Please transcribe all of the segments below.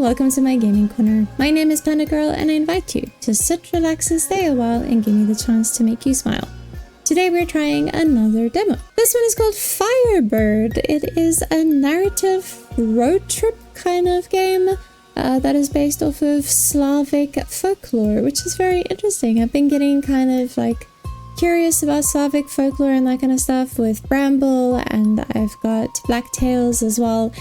welcome to my gaming corner. My name is Panda Girl and I invite you to sit, relax and stay a while and give me the chance to make you smile. Today we're trying another demo. This one is called Firebird. It is a narrative road trip kind of game that is based off of Slavic folklore, which is very interesting. I've been getting kind of like curious about Slavic folklore and that kind of stuff with Bramble, and I've got Black Tails as well.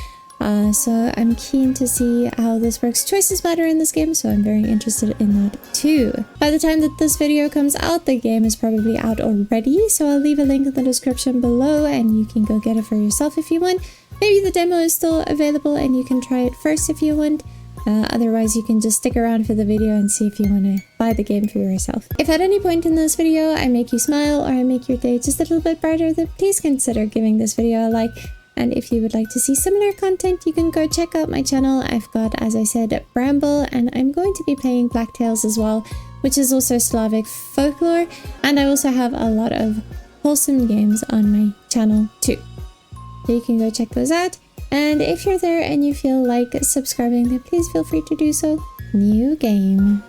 So I'm keen to see how this works. Choices matter in this game, so I'm very interested in that too. By the time that this video comes out, the game is probably out already, so I'll leave a link in the description below and you can go get it for yourself if you want. Maybe the demo is still available and you can try it first if you want. Otherwise, you can just stick around for the video and see if you want to buy the game for yourself. If at any point in this video I make you smile or I make your day just a little bit brighter, then please consider giving this video a like. And if you would like to see similar content, you can go check out my channel. I've got, as I said, Bramble, and I'm going to be playing Black Tails as well, which is also Slavic folklore. And I also have a lot of wholesome games on my channel too. So you can go check those out. And if you're there and you feel like subscribing, then please feel free to do so. New game.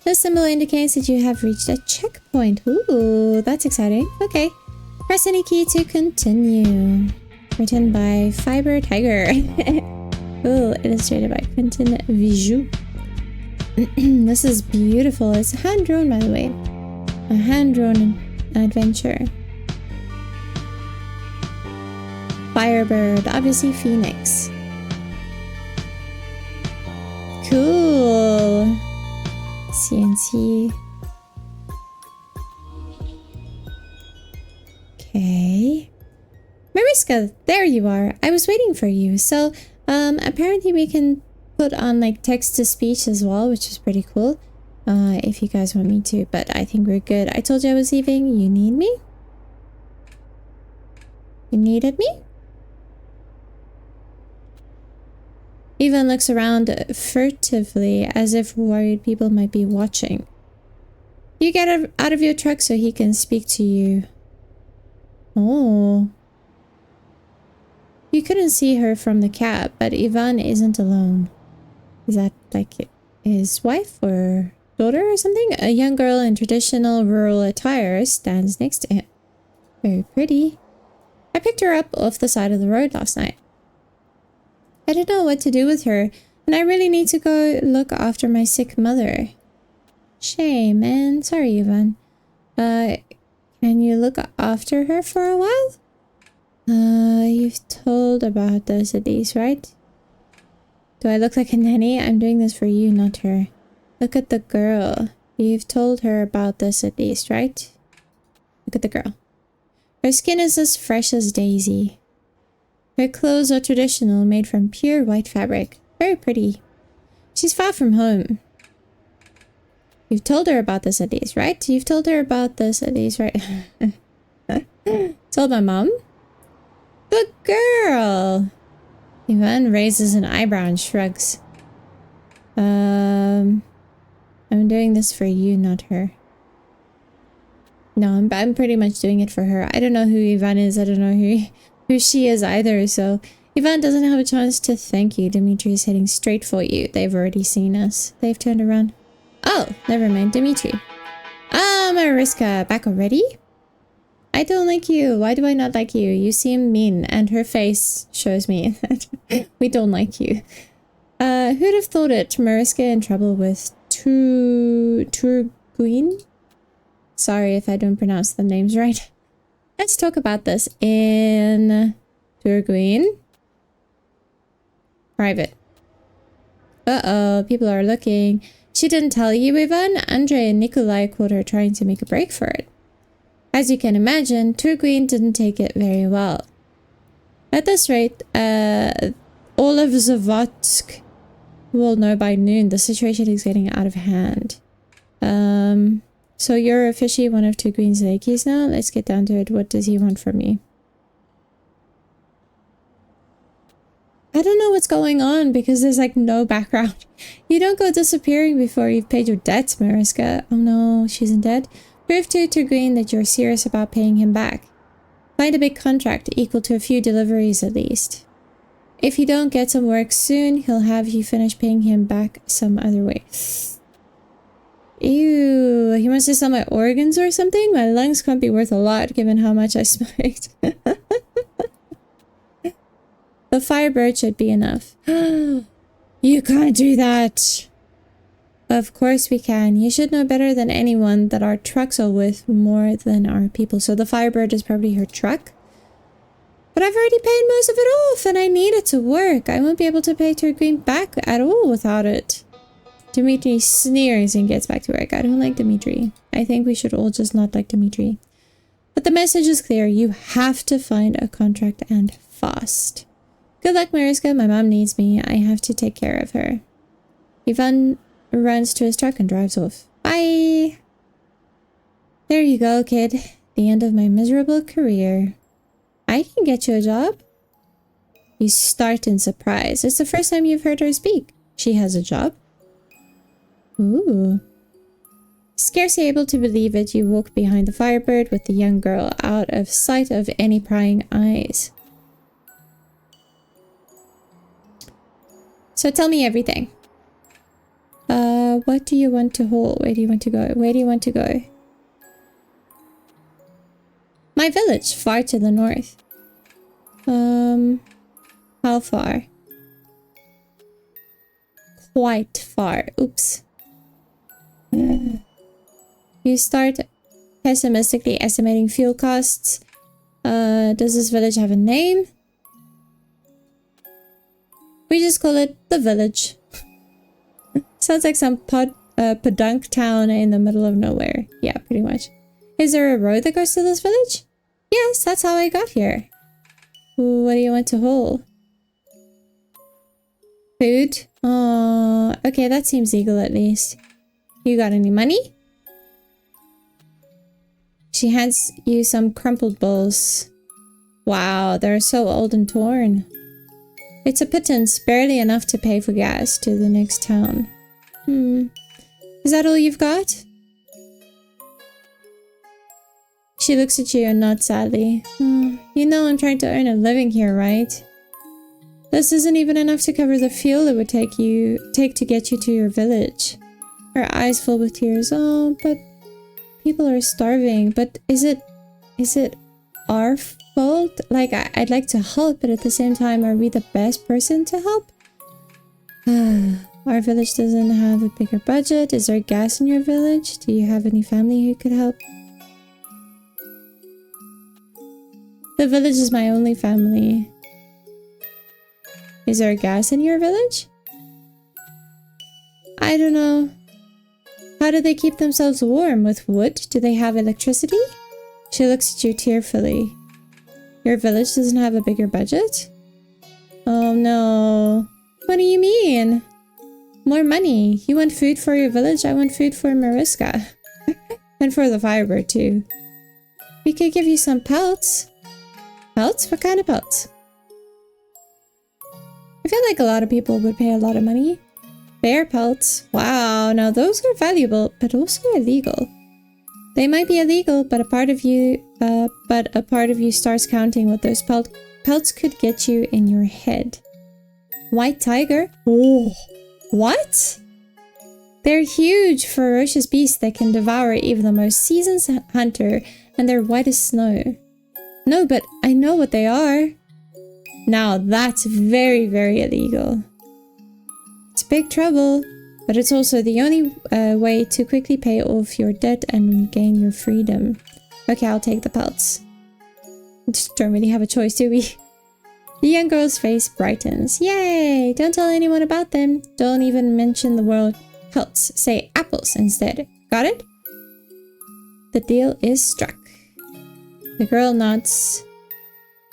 The symbol indicates that you have reached a checkpoint. Ooh, that's exciting. Okay. Press any key to continue. Written by Fiber Tiger. Ooh, illustrated by Quentin Vijou. This is beautiful. It's hand-drawn, by the way. A hand-drawn adventure. Firebird, obviously Phoenix. Cool. CNC. Okay. Mariska, there you are. I was waiting for you. So, apparently we can put on like text to speech as well, which is pretty cool. If you guys want me to, but I think we're good. I told you I was leaving. You need me? You needed me? Ivan looks around furtively as if worried people might be watching. You get out of your truck so he can speak to you. Oh. You couldn't see her from the cab, but Ivan isn't alone. Is that like his wife or daughter or something? A young girl in traditional rural attire stands next to him. Very pretty. I picked her up off the side of the road last night. I don't know what to do with her, and I really need to go look after my sick mother. Shame, man. Sorry, Ivan. Can you look after her for a while? You've told about this at least, right? Do I look like a nanny? I'm doing this for you, not her. Look at the girl. You've told her about this at least, right? Look at the girl. Her skin is as fresh as Daisy. Her clothes are traditional, made from pure white fabric. Very pretty. She's far from home. You've told her about this at least, right? You've told her about this at least, right? Told my mom? Good girl! Ivan raises an eyebrow and shrugs. I'm doing this for you, not her. No, I'm pretty much doing it for her. I don't know who Ivan is. I don't know who she is either, so Ivan doesn't have a chance to thank you. Dimitri is heading straight for you. They've already seen us. They've turned around. Oh, never mind, Dimitri. Ah, Mariska, back already? I don't like you. Why do I not like you? You seem mean, and her face shows me that we don't like you. Who'd have thought it? Mariska in trouble with Turguin? Sorry if I don't pronounce the names right. Let's talk about this in Turguin. Private. Uh-oh, people are looking. She didn't tell you, Ivan? Andrei and Nikolai caught her trying to make a break for it. As you can imagine, Turguin didn't take it very well. At this rate, all of Zavotsk will know by noon the situation is getting out of hand. So you're officially one of Turguin's lackeys now? Let's get down to it. What does he want from me? I don't know what's going on because there's like no background. You don't go disappearing before you've paid your debts, Mariska. Oh no, she isn't dead. Prove to Turguin that you're serious about paying him back. Find a big contract equal to a few deliveries at least. If you don't get some work soon, he'll have you finish paying him back some other way. Ew, he wants to sell my organs or something? My lungs can't be worth a lot given how much I smoked. The Firebird should be enough. You can't do that. Of course we can. You should know better than anyone that our trucks are worth more than our people. So the Firebird is probably her truck. But I've already paid most of it off and I need it to work. I won't be able to pay Green back at all without it. Dimitri sneers and gets back to work. I don't like Dimitri. I think we should all just not like Dimitri. But the message is clear. You have to find a contract and fast. Good luck, Mariska. My mom needs me. I have to take care of her. Ivan runs to his truck and drives off. Bye! There you go, kid. The end of my miserable career. I can get you a job. You start in surprise. It's the first time you've heard her speak. She has a job? Ooh. Scarcely able to believe it, you walk behind the Firebird with the young girl out of sight of any prying eyes. So tell me everything. What do you want to hold? Where do you want to go? Where do you want to go? My village, far to the north. How far? Quite far. Oops. You start pessimistically estimating fuel costs. Does this village have a name? We just call it the village. Sounds like some podunk town in the middle of nowhere. Yeah, pretty much. Is there a road that goes to this village? Yes, that's how I got here. What do you want to haul? Food? Oh, okay, that seems legal at least. You got any money? She hands you some crumpled bowls. Wow, they're so old and torn. It's a pittance, barely enough to pay for gas to the next town. Is that all you've got? She looks at you and nods sadly. You know I'm trying to earn a living here, right? This isn't even enough to cover the fuel it would take to get you to your village. Her eyes full with tears. Oh, but people are starving. But is it our fault? Like, I'd like to help, but at the same time, are we the best person to help? Our village doesn't have a bigger budget. Is there gas in your village? Do you have any family who could help? The village is my only family. Is there gas in your village? I don't know. How do they keep themselves warm? With wood? Do they have electricity? She looks at you tearfully. Your village doesn't have a bigger budget? Oh no. What do you mean? More money. You want food for your village? I want food for Mariska. And for the Firebird too. We could give you some pelts. Pelts? What kind of pelts? I feel like a lot of people would pay a lot of money. Bear pelts. Wow, now those are valuable, but also illegal. They might be illegal, but a part of you starts counting what those pelts could get you in your head. White tiger? Oh, what? They're huge, ferocious beasts that can devour even the most seasoned hunter, and they're white as snow. No, but I know what they are. Now that's very, very illegal. It's big trouble, but it's also the only way to quickly pay off your debt and regain your freedom. Okay, I'll take the pelts. Just don't really have a choice, do we? The young girl's face brightens. Yay! Don't tell anyone about them. Don't even mention the word pelts. Say apples instead. Got it? The deal is struck. The girl nods.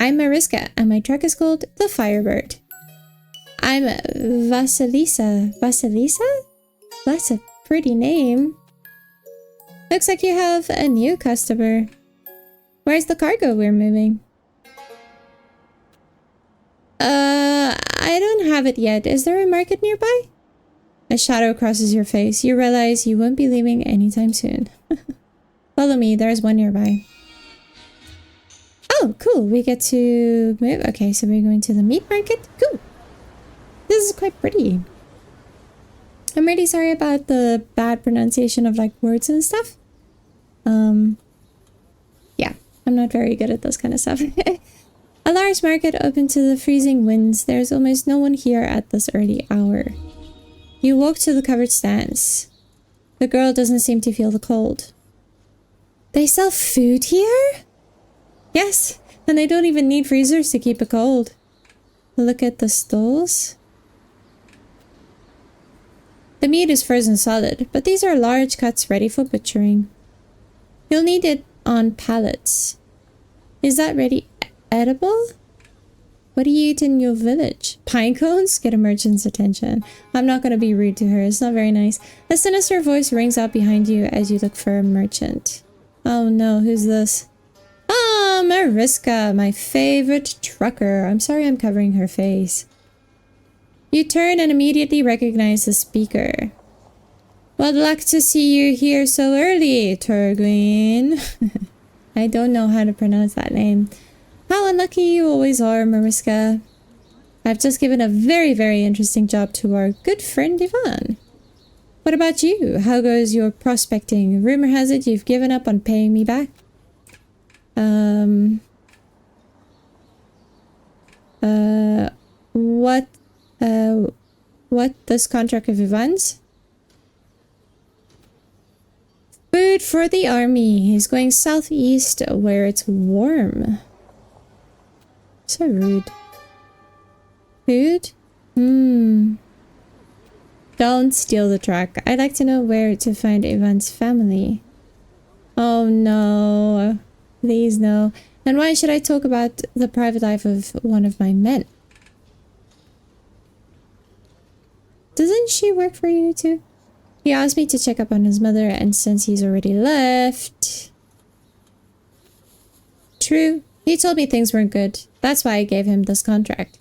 I'm Mariska, and my truck is called the Firebird. I'm Vasilisa. Vasilisa? That's a pretty name. Looks like you have a new customer. Where's the cargo we're moving? I don't have it yet. Is there a market nearby? A shadow crosses your face. You realize you won't be leaving anytime soon. Follow me, there's one nearby. Oh, cool. We get to move. Okay, so we're going to the meat market. Cool. This is quite pretty. I'm really sorry about the bad pronunciation of like words and stuff. Yeah, I'm not very good at this kind of stuff. A large market open to the freezing winds. There's almost no one here at this early hour. You walk to the covered stands. The girl doesn't seem to feel the cold. They sell food here? Yes, and they don't even need freezers to keep it cold. Look at the stalls. The meat is frozen solid, but these are large cuts ready for butchering. You'll need it on pallets. Is that ready edible? What do you eat in your village? Pine cones? Get a merchant's attention. I'm not going to be rude to her. It's not very nice. A sinister voice rings out behind you as you look for a merchant. Oh no, who's this? Ah, Mariska, my favorite trucker. I'm sorry I'm covering her face. You turn and immediately recognize the speaker. What luck to see you here so early, Turguin. I don't know how to pronounce that name. How unlucky you always are, Mariska. I've just given a very, very interesting job to our good friend Ivan. What about you? How goes your prospecting? Rumor has it you've given up on paying me back. What? This contract of Ivan's? Food for the army. He's going southeast where it's warm. So rude. Food? Don't steal the truck. I'd like to know where to find Ivan's family. Oh no. Please no. And why should I talk about the private life of one of my men? Doesn't she work for you too? He asked me to check up on his mother, and since he's already left... True. He told me things weren't good. That's why I gave him this contract.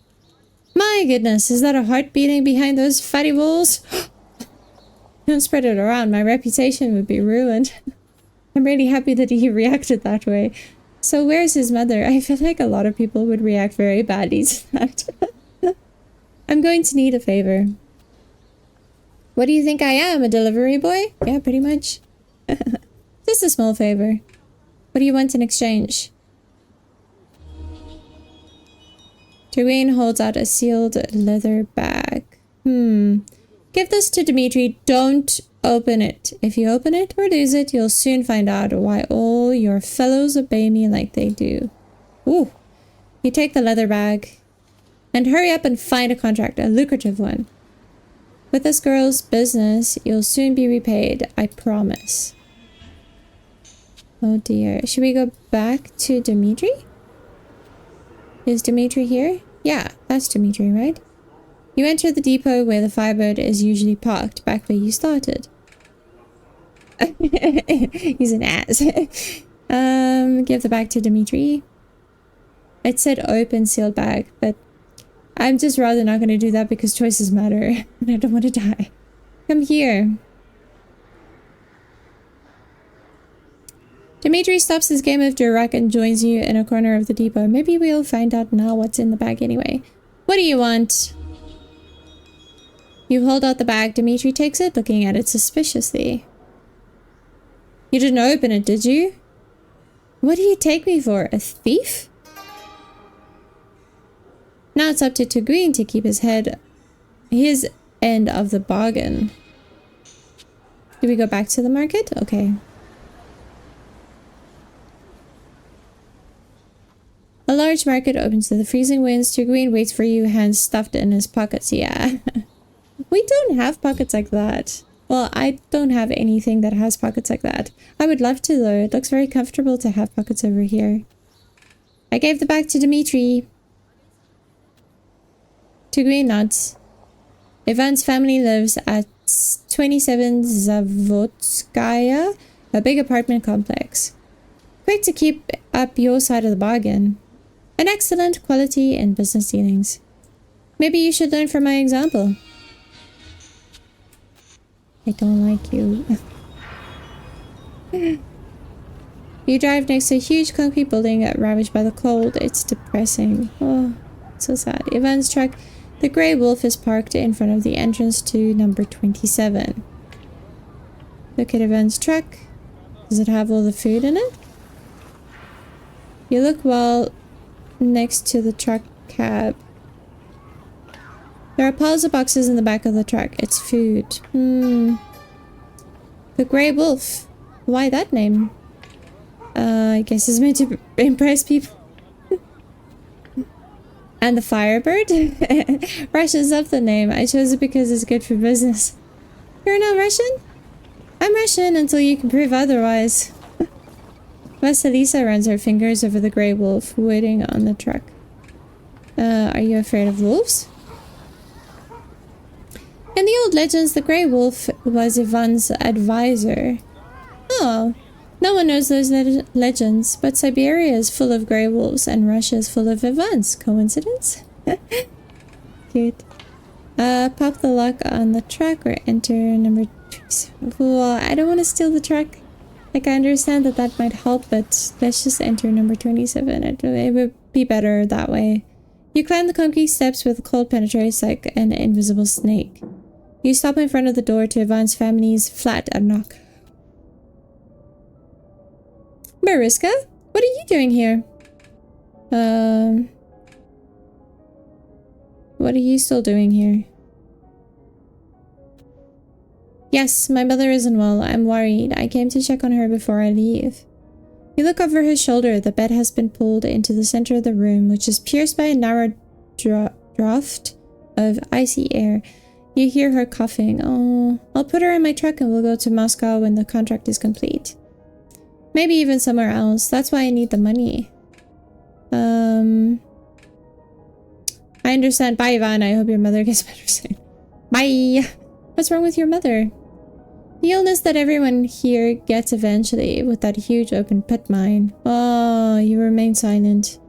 My goodness, is that a heart beating behind those fatty walls? Don't spread it around. My reputation would be ruined. I'm really happy that he reacted that way. So where's his mother? I feel like a lot of people would react very badly to that. I'm going to need a favor. What do you think I am, a delivery boy? Yeah, pretty much. Just a small favor. What do you want in exchange? Dwayne holds out a sealed leather bag. Give this to Dimitri. Don't open it. If you open it or lose it, you'll soon find out why all your fellows obey me like they do. Ooh. You take the leather bag and hurry up and find a contract, a lucrative one. With this girl's business, you'll soon be repaid, I promise. Oh dear. Should we go back to Dimitri? Is Dimitri here? Yeah, that's Dimitri, right? You enter the depot where the Firebird is usually parked, back where you started. He's an ass. Give the bag to Dimitri. It said open sealed bag, but I'm just rather not going to do that because choices matter, and I don't want to die. Come here. Dimitri stops his game of Durak and joins you in a corner of the depot. Maybe we'll find out now what's in the bag anyway. What do you want? You hold out the bag. Dimitri takes it, looking at it suspiciously. You didn't open it, did you? What do you take me for? A thief? Now it's up to Tuguin to keep his end of the bargain. Do we go back to the market? Okay. A large market opens to the freezing winds. Tuguin waits for you, hands stuffed in his pockets. Yeah. We don't have pockets like that. Well, I don't have anything that has pockets like that. I would love to though. It looks very comfortable to have pockets over here. I gave the bag to Dimitri. Tuguin nods. Ivan's family lives at 27 Zavodskaya, a big apartment complex. Quick to keep up your side of the bargain. An excellent quality in business dealings. Maybe you should learn from my example. I don't like you. You drive next to a huge concrete building ravaged by the cold. It's depressing. Oh, so sad. Ivan's truck, the grey wolf, is parked in front of the entrance to number 27. Look at Ivan's truck. Does it have all the food in it? You look well next to the truck cab. There are piles of boxes in the back of the truck. It's food. The Grey Wolf. Why that name? I guess it's meant to impress people. And the Firebird? Russians love the name. I chose it because it's good for business. You're not Russian? I'm Russian until you can prove otherwise. Vasilisa runs her fingers over the Grey Wolf waiting on the truck. Are you afraid of wolves? In the old legends, the Grey Wolf was Ivan's advisor. Oh, no one knows those legends, but Siberia is full of grey wolves and Russia is full of Ivans. Coincidence? Cute. Pop the lock on the truck or enter number 27. Well, I don't want to steal the truck. Like, I understand that that might help, but let's just enter number 27. It would be better that way. You climb the concrete steps where the cold penetrates like an invisible snake. You stop in front of the door to Ivan's family's flat and knock. Mariska, what are you doing here? What are you still doing here? Yes, my mother isn't well. I'm worried. I came to check on her before I leave. You look over his shoulder. The bed has been pulled into the center of the room, which is pierced by a narrow draught of icy air. You hear her coughing. Oh, I'll put her in my truck and we'll go to Moscow when the contract is complete. Maybe even somewhere else. That's why I need the money. I understand. Bye, Ivan. I hope your mother gets better soon. Bye. What's wrong with your mother? The illness that everyone here gets eventually, with that huge open pit mine. Oh, you remain silent.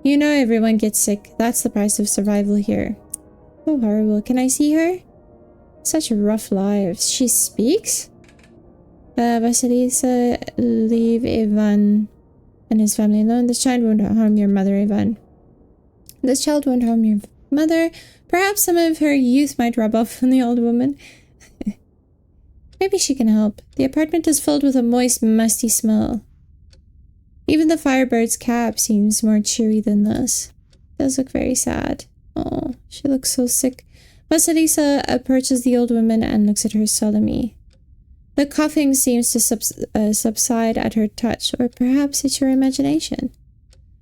You know everyone gets sick. That's the price of survival here. So horrible. Can I see her? Such rough lives. She speaks? Vasilisa, leave Ivan and his family alone. This child won't harm your mother, Ivan. This child won't harm your mother. Perhaps some of her youth might rub off on the old woman. Maybe she can help. The apartment is filled with a moist, musty smell. Even the Firebird's cab seems more cheery than this. It does look very sad. Oh, she looks so sick. Vasilisa approaches the old woman and looks at her solemnly. The coughing seems to subside at her touch, or perhaps it's your imagination.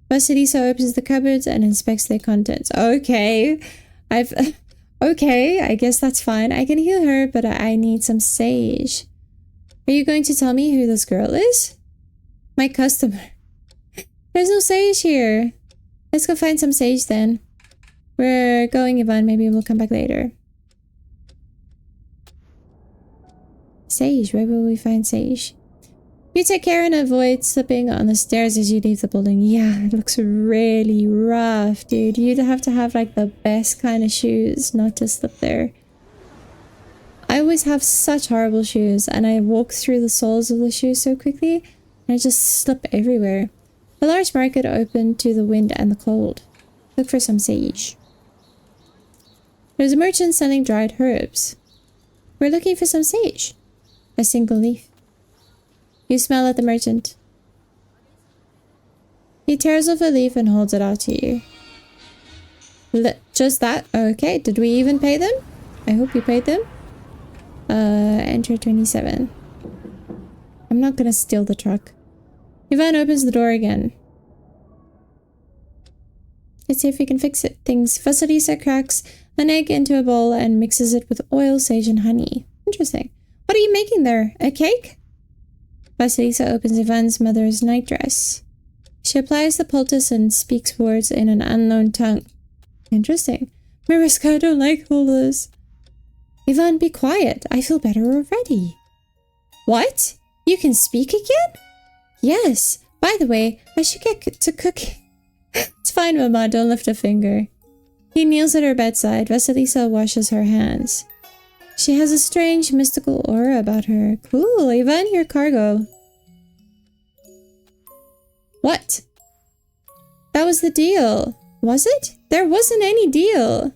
Vasilisa opens the cupboards and inspects their contents. Okay, okay, I guess that's fine. I can heal her, but I need some sage. Are you going to tell me who this girl is? My customer. There's no sage here. Let's go find some sage then. We're going, Ivan. Maybe we'll come back later. Sage. Where will we find sage? You take care and avoid slipping on the stairs as you leave the building. Yeah, it looks really rough, dude. You'd have to have like the best kind of shoes not to slip there. I always have such horrible shoes and I walk through the soles of the shoes so quickly and I just slip everywhere. A large market open to the wind and the cold. Look for some sage. There's a merchant selling dried herbs. We're looking for some sage. A single leaf. You smell at the merchant. He tears off a leaf and holds it out to you. Just that? Okay, did we even pay them? I hope you paid them. Enter 27. I'm not gonna steal the truck. Ivan opens the door again. Let's see if we can fix it. Vasilisa cracks an egg into a bowl and mixes it with oil, sage, and honey. Interesting. What are you making there? A cake? Vasilisa opens Ivan's mother's nightdress. She applies the poultice and speaks words in an unknown tongue. Interesting. Mariska, I don't like all this. Ivan, be quiet. I feel better already. What? You can speak again? Yes. By the way, I should get to cooking. It's fine, Mama. Don't lift a finger. He kneels at her bedside. Vasilisa washes her hands. She has a strange, mystical aura about her. Cool, Ivan, your cargo. What? That was the deal. Was it? There wasn't any deal.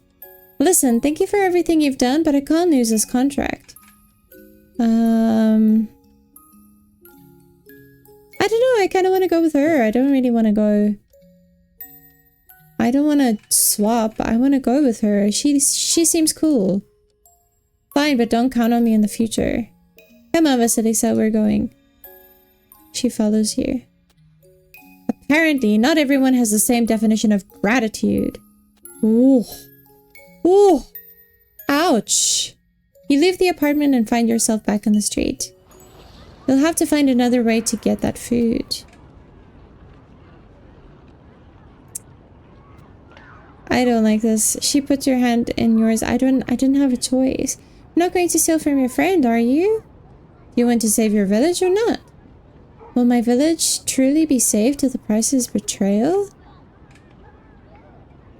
Listen, thank you for everything you've done, but I can't lose this contract. I don't know, I kind of want to go with her. I don't really want to go... I don't want to swap. I want to go with her. She seems cool. Fine, but don't count on me in the future. Come on, Vasilisa, we're going. She follows you. Apparently, not everyone has the same definition of gratitude. Ooh. Ooh. Ouch. You leave the apartment and find yourself back on the street. You'll have to find another way to get that food. I don't like this. She puts her hand in yours. I didn't have a choice. You're not going to steal from your friend, are you? You want to save your village or not? Will my village truly be saved to the price's betrayal?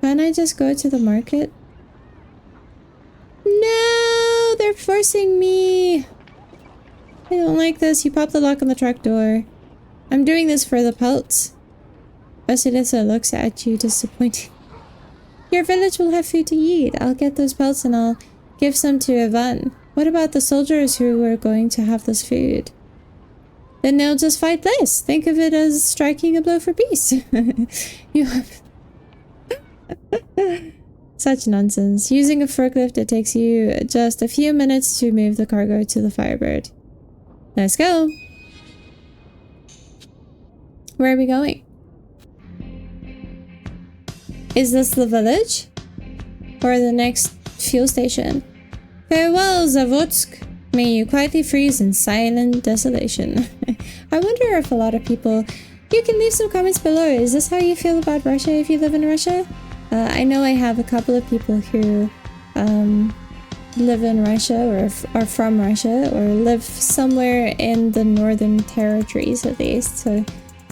Can't I just go to the market? No! They're forcing me! I don't like this. You pop the lock on the truck door. I'm doing this for the pelts. Vasilisa looks at you disappointed. Your village will have food to eat. I'll get those pelts and I'll give some to Ivan. What about the soldiers who are going to have this food? Then they'll just fight less. Think of it as striking a blow for peace. You have... Such nonsense. Using a forklift, it takes you just a few minutes to move the cargo to the Firebird. Let's go. Where are we going? Is this the village? Or the next fuel station? Farewell, Zavodsk. May you quietly freeze in silent desolation. I wonder if a lot of people... You can leave some comments below. Is this how you feel about Russia if you live in Russia? I know I have a couple of people who live in Russia or are from Russia or live somewhere in the northern territories at least. So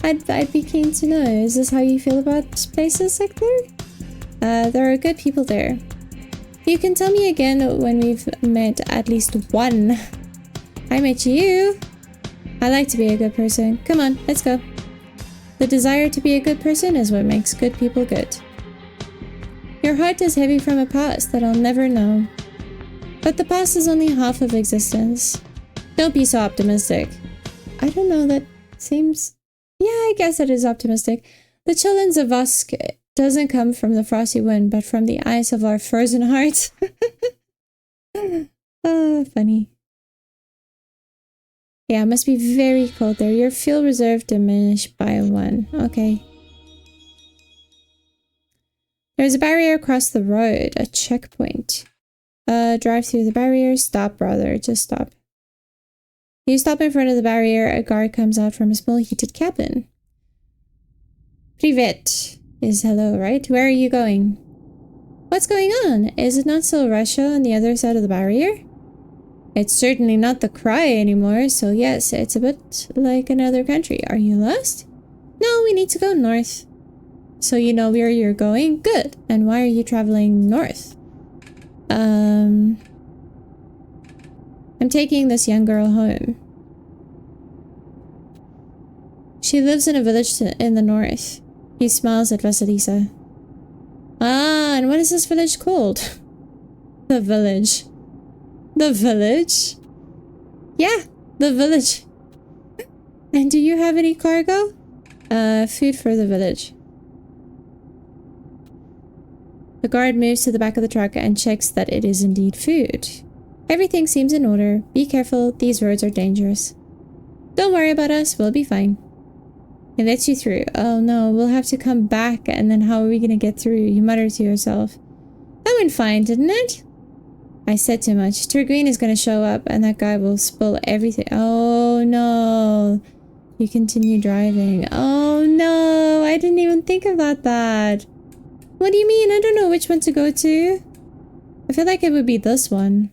I'd be keen to know, is this how you feel about places like there? There are good people there. You can tell me again when we've met at least one. I met you. I like to be a good person. Come on, let's go. The desire to be a good person is what makes good people good. Your heart is heavy from a past that I'll never know. But the past is only half of existence. Don't be so optimistic. I don't know, that seems... Yeah, I guess it is optimistic. The children's of Usk doesn't come from the frosty wind, but from the ice of our frozen hearts. Oh, funny. Yeah, it must be very cold there. Your fuel reserve diminished by 1. Okay. There's a barrier across the road. A checkpoint. Drive through the barrier. Stop, brother. Just stop. You stop in front of the barrier. A guard comes out from a small heated cabin. Privet is hello, right? Where are you going? What's going on? Is it not still Russia on the other side of the barrier? It's certainly not the cry anymore, so yes, it's a bit like another country. Are you lost? No, we need to go north. So you know where you're going? Good. And why are you traveling north? I'm taking this young girl home. She lives in a village in the north. He smiles at Vasilisa. Ah, and what is this village called? The village. The village? Yeah, the village. And do you have any cargo? Food for the village. The guard moves to the back of the truck and checks that it is indeed food. Everything seems in order. Be careful, these roads are dangerous. Don't worry about us, we'll be fine. It lets you through. Oh no, we'll have to come back, and then how are we gonna get through? You mutter to yourself. That went fine, didn't it? I said too much. Turgreen is gonna show up, and that guy will spill everything. Oh no. You continue driving. Oh no, I didn't even think about that. What do you mean? I don't know which one to go to. I feel like it would be this one.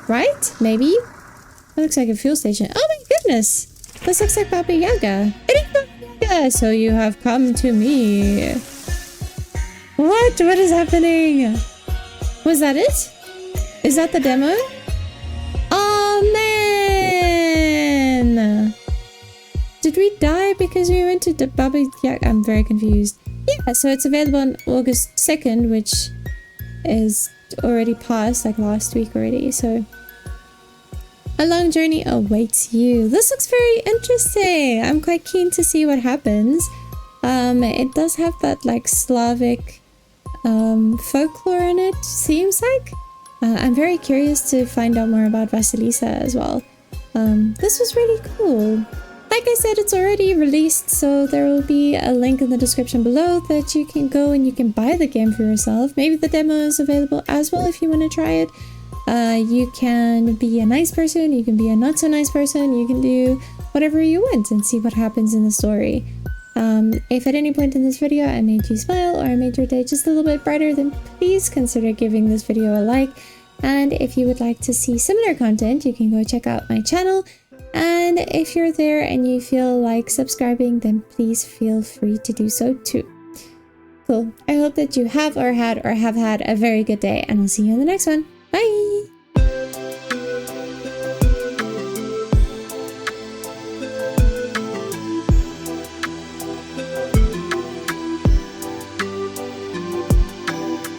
Right? Maybe? That looks like a fuel station. Oh my goodness! This looks like Baba Yaga. It is Baba Yaga! So you have come to me. What? What is happening? Was that it? Is that the demo? Oh man! did we die because we went to the Baba Yaga? I'm very confused. Yeah, so it's available on August 2nd, which is already past, like last week already. So a long journey awaits you. This looks very interesting. I'm quite keen to see what happens. It does have that like Slavic folklore in it, seems like. I'm very curious to find out more about Vasilisa as well. This was really cool. Like I said, it's already released, so there will be a link in the description below that you can go and you can buy the game for yourself. Maybe the demo is available as well if you want to try it. You can be a nice person, you can be a not so nice person, you can do whatever you want and see what happens in the story. If at any point in this video I made you smile or I made your day just a little bit brighter, then please consider giving this video a like. And if you would like to see similar content, you can go check out my channel. And if you're there and you feel like subscribing, then please feel free to do so too. Cool. I hope that you have had a very good day, and I'll see you in the next one. Bye!